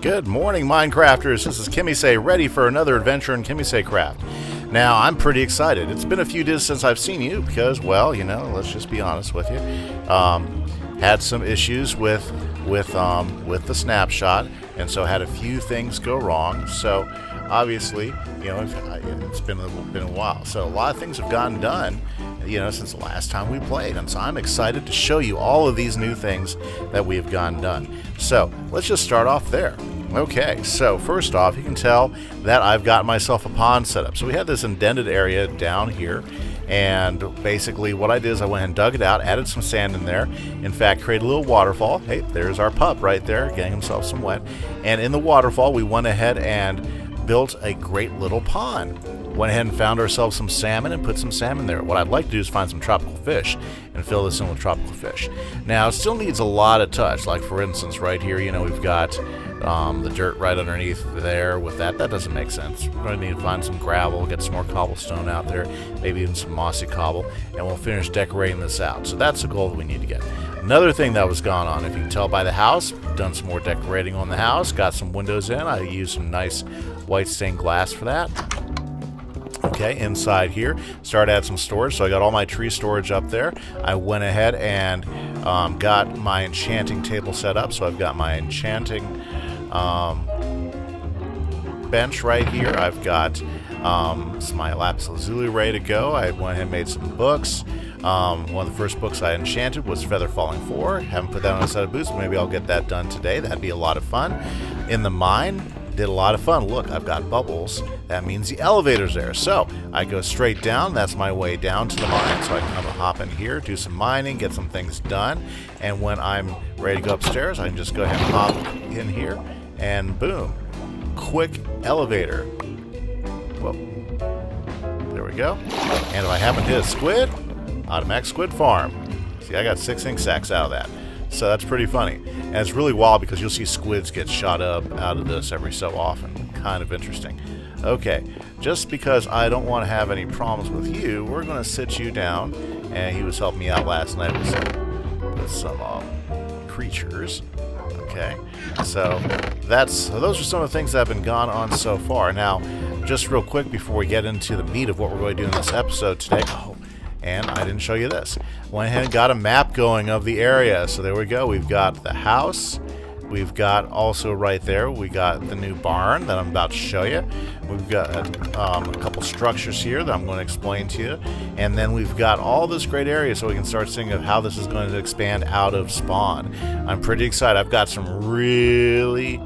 Good morning, Minecrafters. This is Kimise, ready for another adventure in KimiseCraft. Now, I'm pretty excited. It's been a few days since I've seen you because, well, you know, let's just be honest with you. Had some issues with the snapshot, and so had a few things go wrong. So, obviously, you know, it's been a while. So, a lot of things have gotten done, you know, since the last time we played. And so I'm excited to show you all of these new things that we have gotten done. So, let's just start off there. Okay, so first off, you can tell that I've got myself a pond set up. So we had this indented area down here, and basically what I did is I went and dug it out, added some sand in there, in fact created a little waterfall. Hey, there's our pup right there getting himself some wet. And in the waterfall we went ahead and built a great little pond. Went ahead and found ourselves some salmon and put some salmon there. What I'd like to do is find some tropical fish and fill this in with tropical fish. Now, it still needs a lot of touch. Like, for instance, right here, you know, we've got the dirt right underneath there with that. That doesn't make sense. We're going to need to find some gravel, get some more cobblestone out there, maybe even some mossy cobble, and we'll finish decorating this out. So that's the goal that we need to get. Another thing that was gone on, if you can tell by the house, done some more decorating on the house, got some windows in. I used some nice white stained glass for that. Okay, inside here, started to add some storage, so I got all my tree storage up there. I went ahead and got my enchanting table set up, so I've got my enchanting bench right here. I've got my lapis lazuli ready to go. I went ahead and made some books. One of the first books I enchanted was Feather Falling 4. Haven't put that on a set of boots, but maybe I'll get that done today. That'd be a lot of fun. In the mine, did a lot of fun. Look, I've got bubbles. That means the elevator's there. So I go straight down. That's my way down to the mine. So I can come and hop in here, do some mining, get some things done. And when I'm ready to go upstairs, I can just go ahead and hop in here. And boom. Quick elevator. Whoa. There we go. And if I happen to hit a squid, automatic squid farm. See, I got 6 ink sacs out of that. So that's pretty funny. And it's really wild because you'll see squids get shot up out of this every so often. Kind of interesting. Okay, just because I don't want to have any problems with you, we're going to sit you down. And he was helping me out last night with some creatures. Okay, so those are some of the things that have been gone on so far. Now, just real quick before we get into the meat of what we're going to do in this episode today. And I didn't show you this. Went ahead and got a map going of the area. So there we go. We've got the house. We've got also right there, we got the new barn that I'm about to show you. We've got a couple structures here that I'm going to explain to you. And then we've got all this great area so we can start seeing of how this is going to expand out of spawn. I'm pretty excited. I've got some really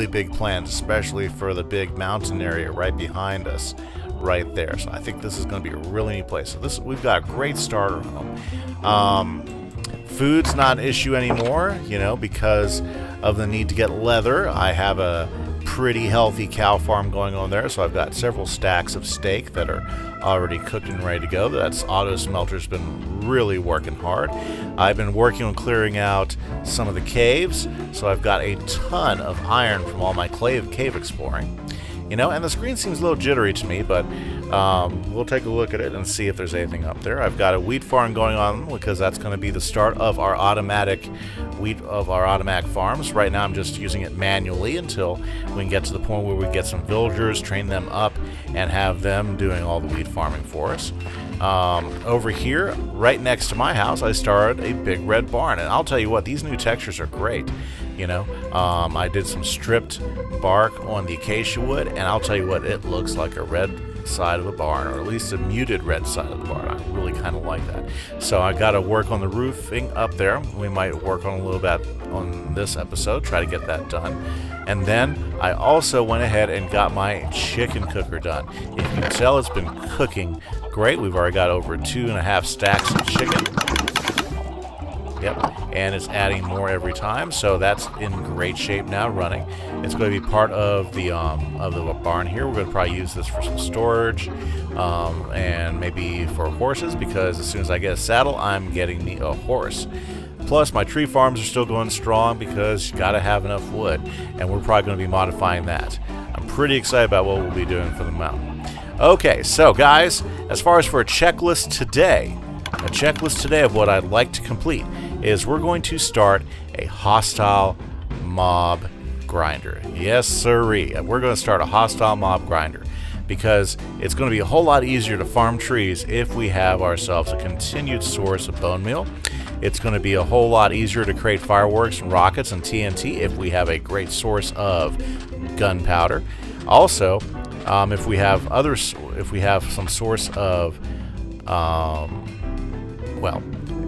big plans, especially for the big mountain area right behind us. Right there, so I think this is going to be a really neat place. So we've got a great starter home. Food's not an issue anymore, you know, because of the need to get leather. I have a pretty healthy cow farm going on there, so I've got several stacks of steak that are already cooked and ready to go. That's Auto Smelter's been really working hard. I've been working on clearing out some of the caves, so I've got a ton of iron from all my cave exploring. You know, and the screen seems a little jittery to me, but we'll take a look at it and see if there's anything up there. I've got a wheat farm going on because that's going to be the start of our automatic farms. Right now I'm just using it manually until we can get to the point where we get some villagers, train them up, and have them doing all the wheat farming for us. Over here, right next to my house, I started a big red barn, and I'll tell you what, these new textures are great. You know, I did some stripped bark on the acacia wood, and I'll tell you what, it looks like a red side of a barn, or at least a muted red side of the barn. I really kind of like that. So I got to work on the roofing up there. We might work on a little bit on this episode, try to get that done. And then I also went ahead and got my chicken cooker done. If you can tell, it's been cooking great. We've already got over 2.5 stacks of chicken. Yep, and it's adding more every time, so that's in great shape now, running. It's going to be part of the barn here. We're going to probably use this for some storage, and maybe for horses, because as soon as I get a saddle, I'm getting me a horse. Plus, my tree farms are still going strong because you got to have enough wood, and we're probably going to be modifying that. I'm pretty excited about what we'll be doing for the mountain. Okay, so guys, as far as for a checklist today of what I'd like to complete is we're going to start a hostile mob grinder. Yes, sirree. We're going to start a hostile mob grinder because it's going to be a whole lot easier to farm trees if we have ourselves a continued source of bone meal. It's going to be a whole lot easier to create fireworks and rockets and TNT if we have a great source of gunpowder. Also, if we have some source of well,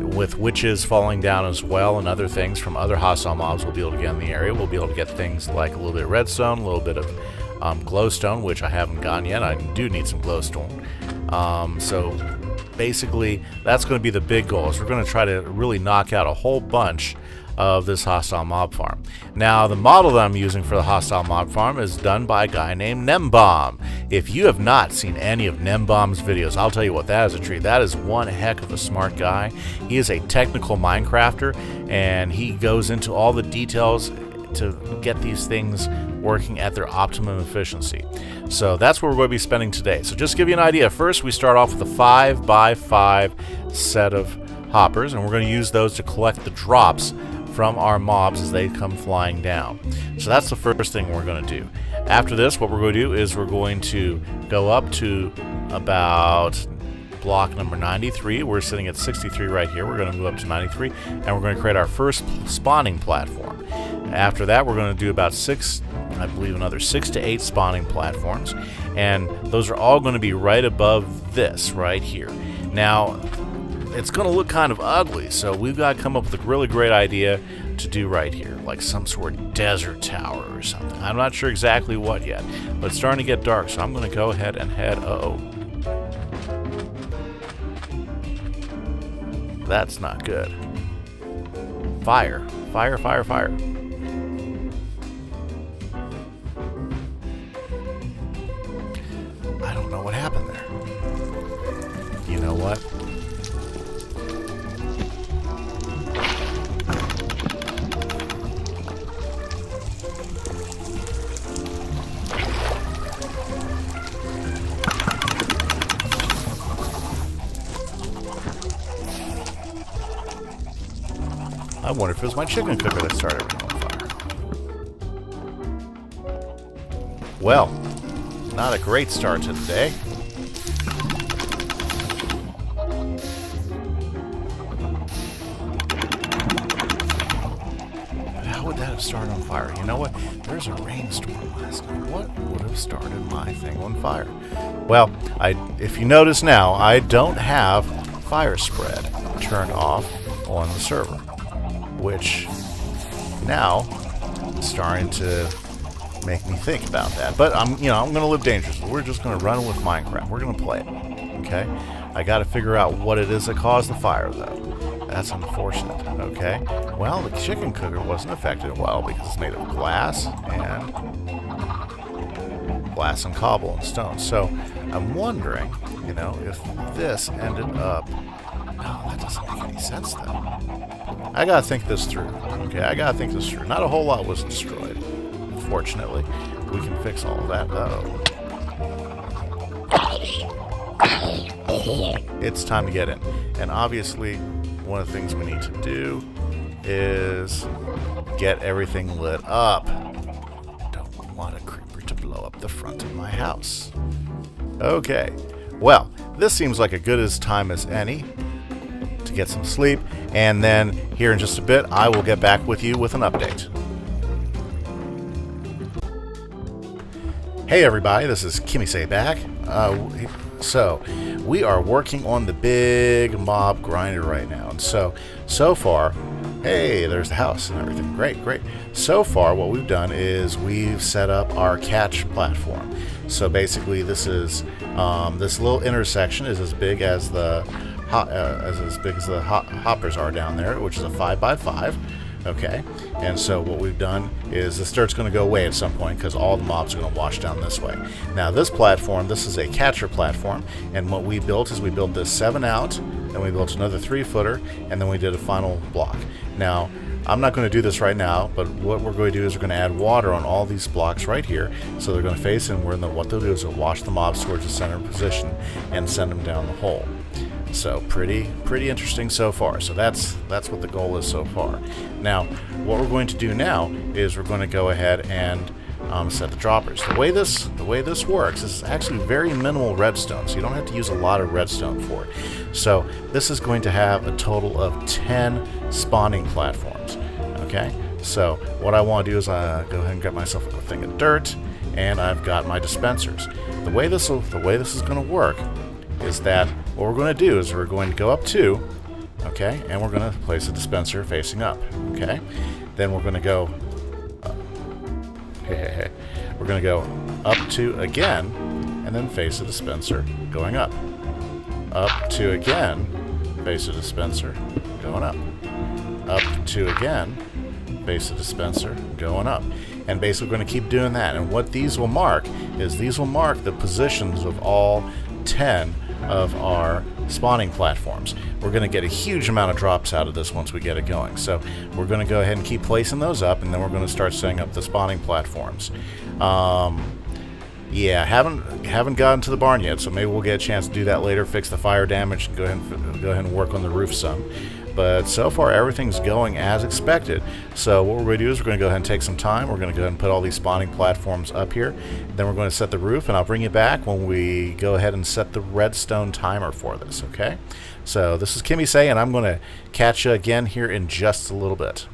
with witches falling down as well and other things from other hostile mobs we'll be able to get in the area. We'll be able to get things like a little bit of redstone, a little bit of glowstone, which I haven't gotten yet. I do need some glowstone. So basically, that's going to be the big goal. Is we're going to try to really knock out a whole bunch of this hostile mob farm. Now, the model that I'm using for the hostile mob farm is done by a guy named Gnembon. If you have not seen any of Gnembon's videos, I'll tell you what, that is a treat. That is one heck of a smart guy. He is a technical Minecrafter, and he goes into all the details to get these things working at their optimum efficiency. So that's what we're going to be spending today. So just to give you an idea, first we start off with a 5x5 set of hoppers, and we're going to use those to collect the drops from our mobs as they come flying down. So that's the first thing we're going to do. After this, what we're going to do is we're going to go up to about block number 93. We're sitting at 63 right here. We're going to move up to 93, and we're going to create our first spawning platform. After that, we're going to do about I believe another 6 to 8 spawning platforms, and those are all going to be right above this right here. Now, it's going to look kind of ugly, so we've got to come up with a really great idea to do right here, like some sort of desert tower or something. I'm not sure exactly what yet, but it's starting to get dark, so I'm going to go ahead and head. That's not good. Fire. Fire, fire, fire. I don't know what happened there. You know what? I wonder if it was my chicken cooker that started everything on fire. Well, not a great start to the day. But how would that have started on fire? You know what? There's a rainstorm last night. What would have started my thing on fire? Well, if you notice now, I don't have fire spread turned off on the server, which now is starting to make me think about that. But I'm going to live dangerously. We're just going to run with Minecraft. We're going to play it. Okay? I got to figure out what it is that caused the fire, though. That's unfortunate. Okay? Well, the chicken cooker wasn't affected well because it's made of glass and cobble and stone. So I'm wondering, if this ended up. No, that doesn't make any sense, though. I gotta think this through. Okay, I gotta think this through. Not a whole lot was destroyed. Fortunately, we can fix all of that, though. It's time to get in. And obviously, one of the things we need to do is get everything lit up. Don't want a creeper to blow up the front of my house. Okay, well, this seems like a good as time as any to get some sleep, and then here in just a bit I will get back with you with an update. Hey everybody, this is Kimise back. So we are working on the big mob grinder right now, and so far, hey, there's the house and everything. Great. So far what we've done is we've set up our catch platform. So basically this is this little intersection is as big as the hoppers are down there, which is a 5x5. Okay, and so what we've done is the dirt's going to go away at some point because all the mobs are going to wash down this way. Now this platform, this is a catcher platform, and what we built is we built this 7 out, and we built another 3-footer, and then we did a final block. Now I'm not going to do this right now, but what we're going to do is we're going to add water on all these blocks right here, so they're going to face inward, and then what they'll do is they'll wash the mobs towards the center position and send them down the hole. So pretty interesting so far. So that's what the goal is so far. Now, what we're going to do now is we're going to go ahead and set the droppers. The way this works is actually very minimal redstone, so you don't have to use a lot of redstone for it. So this is going to have a total of 10 spawning platforms. Okay, so what I want to do is go ahead and get myself a thing of dirt, and I've got my dispensers. The way this is going to work is that what we're going to do is we're going to go up 2, okay, and we're going to place a dispenser facing up, okay. Then we're going to go we're going to go up 2 again, and then face a dispenser going up. Up 2 again, face a dispenser going up. Up 2 again, face a dispenser going up. And basically we're going to keep doing that. And what these will mark is these will mark the positions of all 10 of our spawning platforms. We're going to get a huge amount of drops out of this once we get it going. So we're going to go ahead and keep placing those up, and then we're going to start setting up the spawning platforms. Yeah, haven't gotten to the barn yet, so maybe we'll get a chance to do that later, fix the fire damage, and go ahead and work on the roof some. But so far everything's going as expected. So what we're going to do is we're going to go ahead and take some time. We're going to go ahead and put all these spawning platforms up here. Then we're going to set the roof, and I'll bring you back when we go ahead and set the redstone timer for this, okay? So this is Kimise, and I'm going to catch you again here in just a little bit.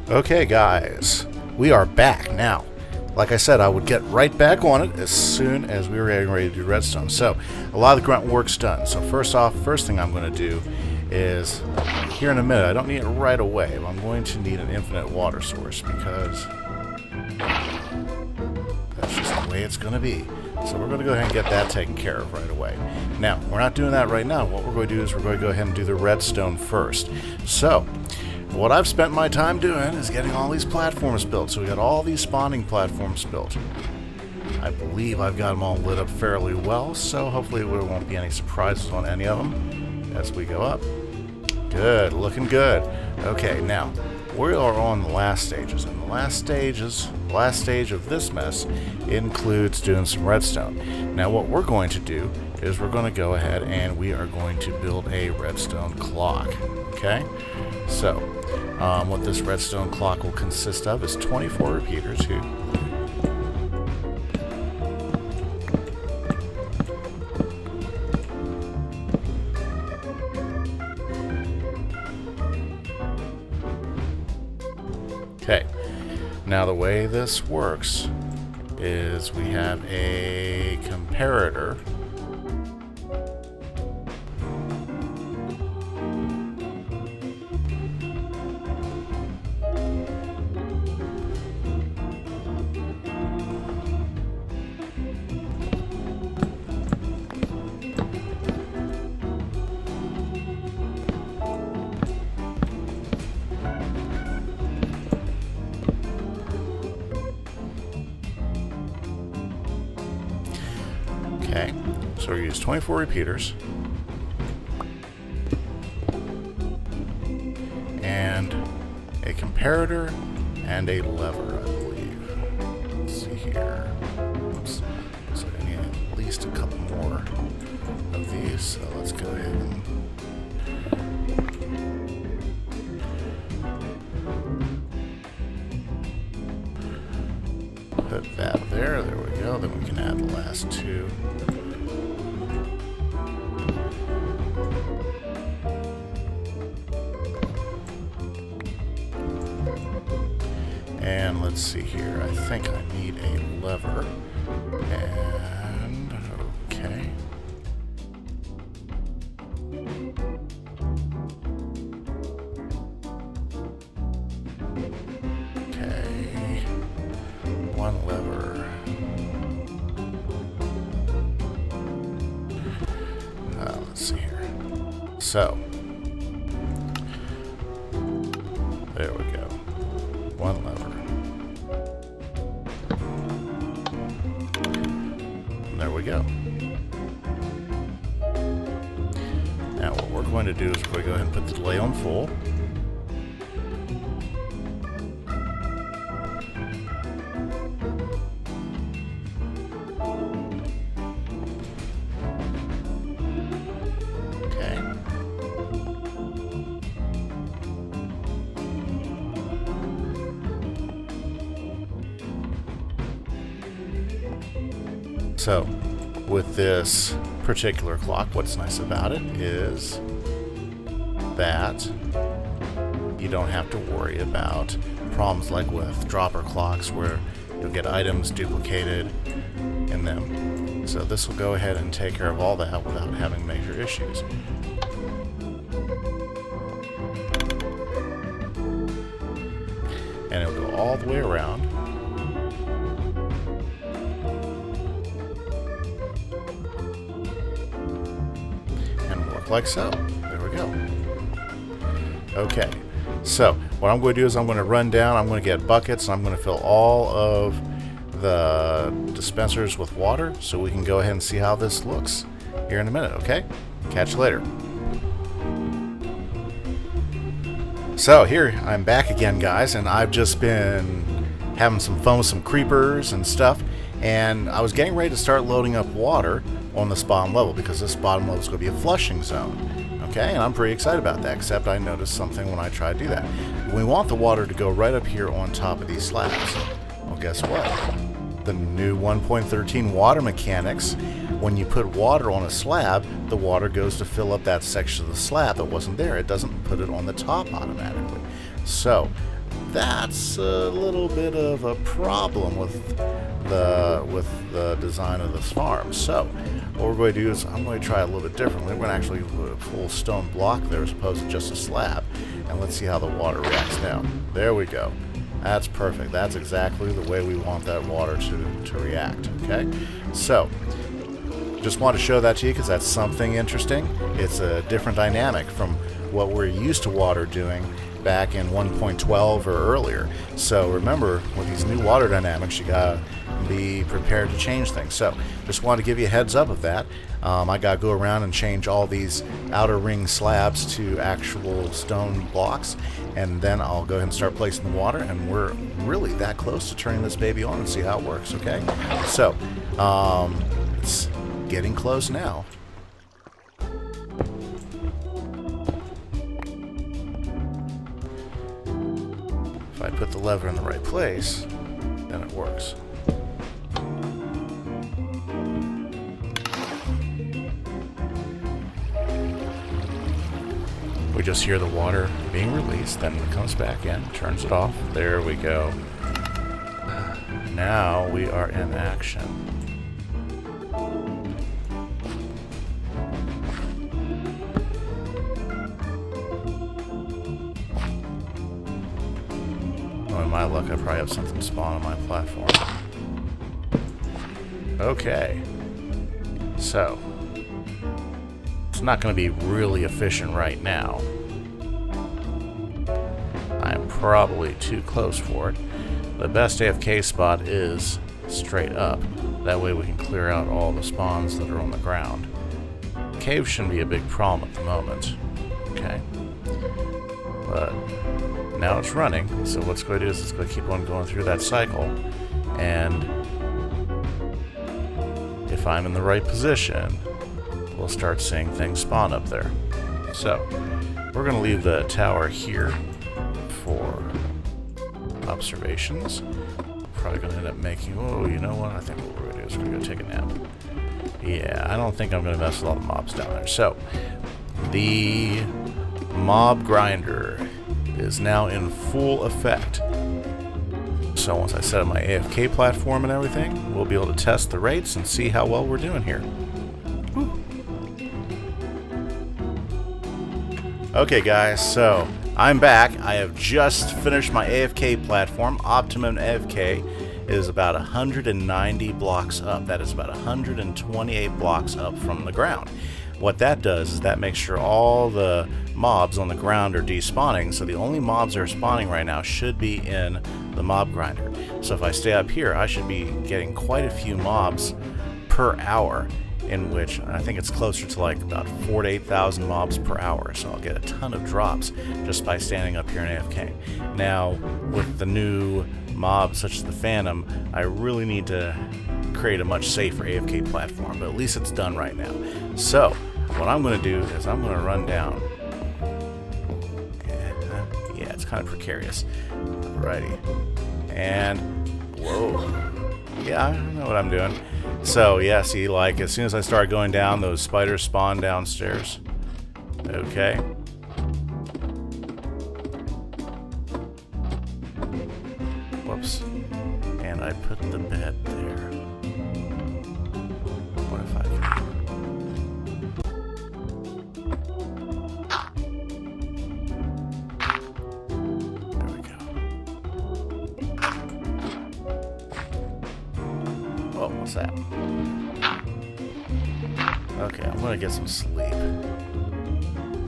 Okay guys, we are back now. Like I said, I would get right back on it as soon as we were getting ready to do redstone. So, a lot of the grunt work's done. So first thing I'm going to do is, here in a minute, I don't need it right away, but I'm going to need an infinite water source because that's just way it's going to be. So we're going to go ahead and get that taken care of right away. Now, we're not doing that right now. What we're going to do is we're going to go ahead and do the redstone first. So, what I've spent my time doing is getting all these platforms built. So we got all these spawning platforms built. I believe I've got them all lit up fairly well, so hopefully there won't be any surprises on any of them as we go up. Good, looking good. Okay, now, we are on the last stages, and the last stage of this mess includes doing some redstone. Now what we're going to do is we're going to go ahead and we are going to build a redstone clock. Okay? So, what this redstone clock will consist of is 24 repeaters here. Okay, now the way this works is we have a comparator. Okay, so we use 24 repeaters and a comparator and a lever, I believe. Let's see here. Oops. So I need at least a couple more of these, so let's go ahead and put that there. There we go. Then we can add the last two. And let's see here. I think I need a lever. And okay. Okay. One lever. Let's see here. So, there we go. One lever. And there we go. Now what we're going to do is we're going to go ahead and put the delay on full. So, with this particular clock, what's nice about it is that you don't have to worry about problems like with dropper clocks where you'll get items duplicated in them. So this will go ahead and take care of all that without having major issues. And it'll go all the way around. Like so. There we go. Okay, so what I'm going to do is I'm going to run down, I'm going to get buckets, and I'm going to fill all of the dispensers with water so we can go ahead and see how this looks here in a minute, okay? Catch you later. So here, I'm back again, guys, and I've just been having some fun with some creepers and stuff, and I was getting ready to start loading up water on this bottom level because this bottom level is going to be a flushing zone. Okay, and I'm pretty excited about that, except I noticed something when I tried to do that. We want the water to go right up here on top of these slabs. Well, guess what? The new 1.13 water mechanics, when you put water on a slab, the water goes to fill up that section of the slab that wasn't there. It doesn't put it on the top automatically. So that's a little bit of a problem with the design of this farm. So what we're going to do is I'm going to try a little bit differently. We're going to actually put a full stone block there as opposed to just a slab, and let's see how the water reacts down. There we go. That's perfect. That's exactly the way we want that water to react, okay? So, just want to show that to you because that's something interesting. It's a different dynamic from what we're used to water doing back in 1.12 or earlier. So remember, with these new water dynamics, you gotta be prepared to change things. So just want to give you a heads up of that. I gotta go around and change all these outer ring slabs to actual stone blocks, and then I'll go ahead and start placing the water, and we're really that close to turning this baby on and see how it works, okay? So it's getting close now. If I put the lever in the right place, then it works. We just hear the water being released, then it comes back in, turns it off. There we go. Now we are in action. In my luck, I probably have something spawn on my platform. Okay. So, it's not going to be really efficient right now. I'm probably too close for it. The best AFK spot is straight up. That way we can clear out all the spawns that are on the ground. Cave shouldn't be a big problem at the moment. Okay. But now it's running, so what's going to do is it's going to keep on going through that cycle, and if I'm in the right position, we'll start seeing things spawn up there. So, we're going to leave the tower here for observations. Probably going to end up making... Oh, you know what? I think what we're going to do is we're going to go take a nap. Yeah, I don't think I'm going to mess with all the mobs down there. So, the mob grinder is now in full effect. So once I set up my AFK platform and everything, we'll be able to test the rates and see how well we're doing here. Woo. Okay guys, so I'm back. I have just finished my AFK platform. Optimum AFK is about 190 blocks up. That is about 128 blocks up from the ground. What that does is that makes sure all the mobs on the ground are despawning, so the only mobs that are spawning right now should be in the mob grinder. So if I stay up here, I should be getting quite a few mobs per hour, in which I think it's closer to like about 4,000 to 8,000 mobs per hour, so I'll get a ton of drops just by standing up here in AFK. Now, with the new mobs such as the Phantom, I really need to create a much safer AFK platform, but at least it's done right now. So, what I'm going to do is I'm going to run down. Yeah, it's kind of precarious. Alrighty. And, whoa. Yeah, I know what I'm doing. So, yeah, see, like, as soon as I start going down, those spiders spawn downstairs. Okay. Whoops. And I put the bed there. What if I... There we go. Oh, what's that? Okay, I'm gonna get some sleep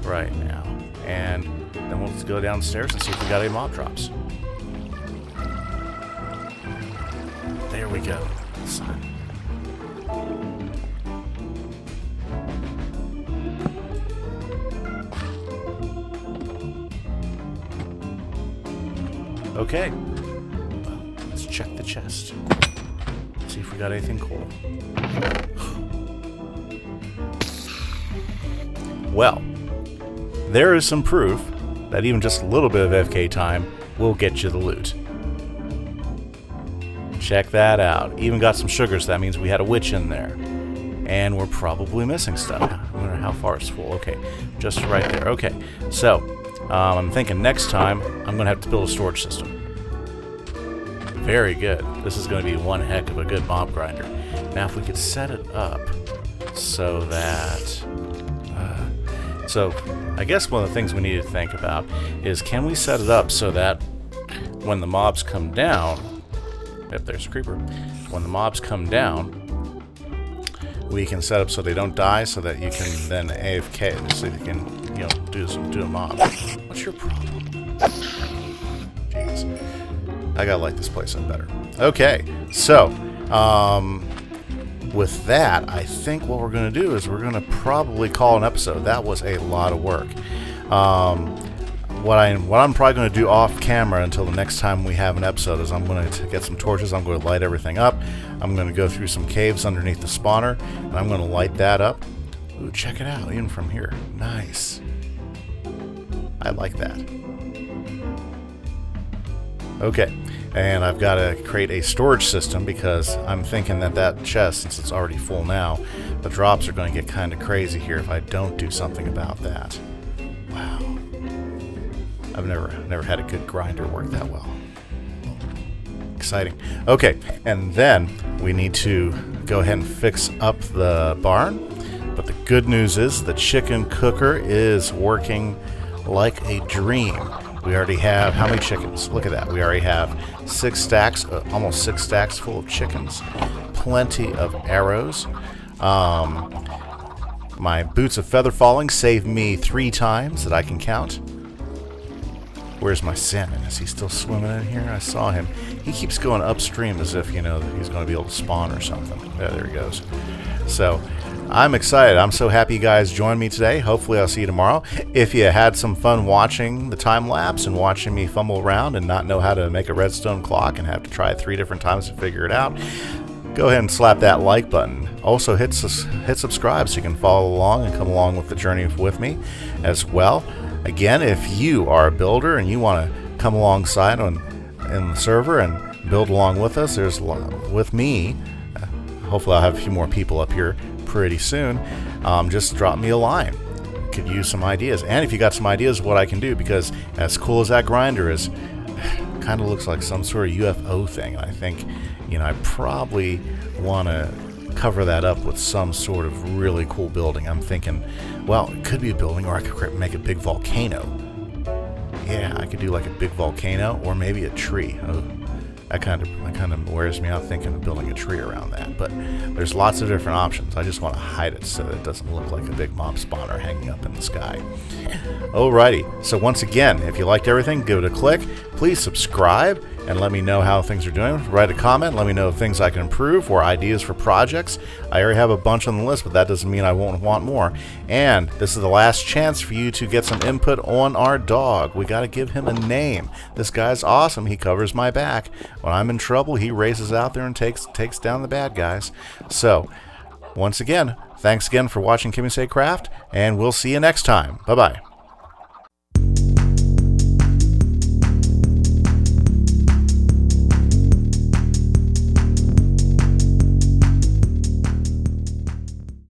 right now. And then we'll just go downstairs and see if we got any mob drops. There we go. Son. Okay. Well, let's check the chest. See if we got anything cool. Well, there is some proof that even just a little bit of FK time will get you the loot. Check that out. Even got some sugars, so that means we had a witch in there. And we're probably missing stuff. I wonder how far it's full. Okay, just right there. Okay, so I'm thinking next time I'm going to have to build a storage system. Very good. This is going to be one heck of a good mob grinder. Now if we could set it up so that... So I guess one of the things we need to think about is, can we set it up so that when the mobs come down, yep, there's a creeper. When the mobs come down, we can set up so they don't die, so that you can then AFK, so you can, you know, do a mob. What's your problem? Jeez, I gotta like this place up better. Okay, so with that, I think what we're gonna do is we're gonna probably call an episode. That was a lot of work. What I'm probably going to do off camera until the next time we have an episode is I'm going to get some torches. I'm going to light everything up. I'm going to go through some caves underneath the spawner, and I'm going to light that up. Ooh, check it out, even from here. Nice. I like that. Okay, and I've got to create a storage system because I'm thinking that chest, since it's already full now, the drops are going to get kind of crazy here if I don't do something about that. Wow. I've never had a good grinder work that well. Exciting. Okay, and then we need to go ahead and fix up the barn. But the good news is the chicken cooker is working like a dream. We already have, how many chickens? Look at that. We already have 6 stacks, almost 6 stacks full of chickens. Plenty of arrows. My boots of feather falling saved me 3 times that I can count. Where's my salmon? Is he still swimming in here? I saw him. He keeps going upstream as if, you know, that he's going to be able to spawn or something. Yeah, there he goes. So, I'm excited. I'm so happy you guys joined me today. Hopefully I'll see you tomorrow. If you had some fun watching the time lapse and watching me fumble around and not know how to make a redstone clock and have to try it 3 different times to figure it out, go ahead and slap that like button. Also hit subscribe so you can follow along and come along with the journey with me as well. Again, if you are a builder and you want to come alongside in the server and build along with us, with me. Hopefully I'll have a few more people up here pretty soon. Just drop me a line. Could use some ideas. And if you got some ideas of what I can do, because as cool as that grinder is, kind of looks like some sort of UFO thing. I think, you know, I probably want to cover that up with some sort of really cool building. I'm thinking, well, it could be a building, or I could make a big volcano. Yeah, I could do like a big volcano, or maybe a tree. That kind of wears me out thinking of building a tree around that. But there's lots of different options. I just want to hide it so that it doesn't look like a big mob spawner hanging up in the sky. Alrighty, so once again, if you liked everything, give it a click. Please subscribe and let me know how things are doing. Write a comment, let me know things I can improve or ideas for projects. I already have a bunch on the list, but that doesn't mean I won't want more. And this is the last chance for you to get some input on our dog. We got to give him a name. This guy's awesome. He covers my back. When I'm in trouble, he races out there and takes down the bad guys. So, once again, thanks again for watching KimiseCraft, and we'll see you next time. Bye-bye.